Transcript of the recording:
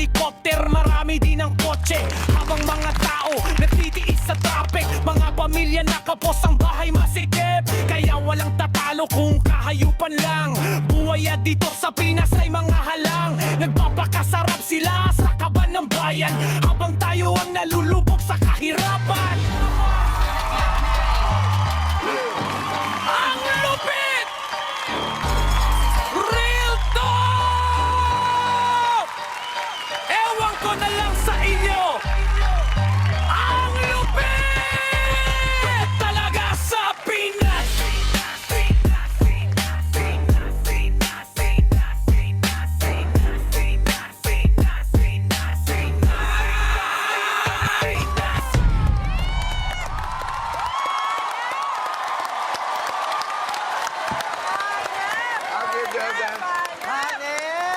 helicopter, marami din ang kotse. Habang mga tao nagtitiis sa traffic, mga pamilya nakapos ang bahay masikip. Kaya walang tatalo kung kahayupan lang. Buhay at dito sa Pinas ay mga halang. Nagpapakasarap sila sa kaban ng bayan, habang tayo ang nalulubog sa kahirapan.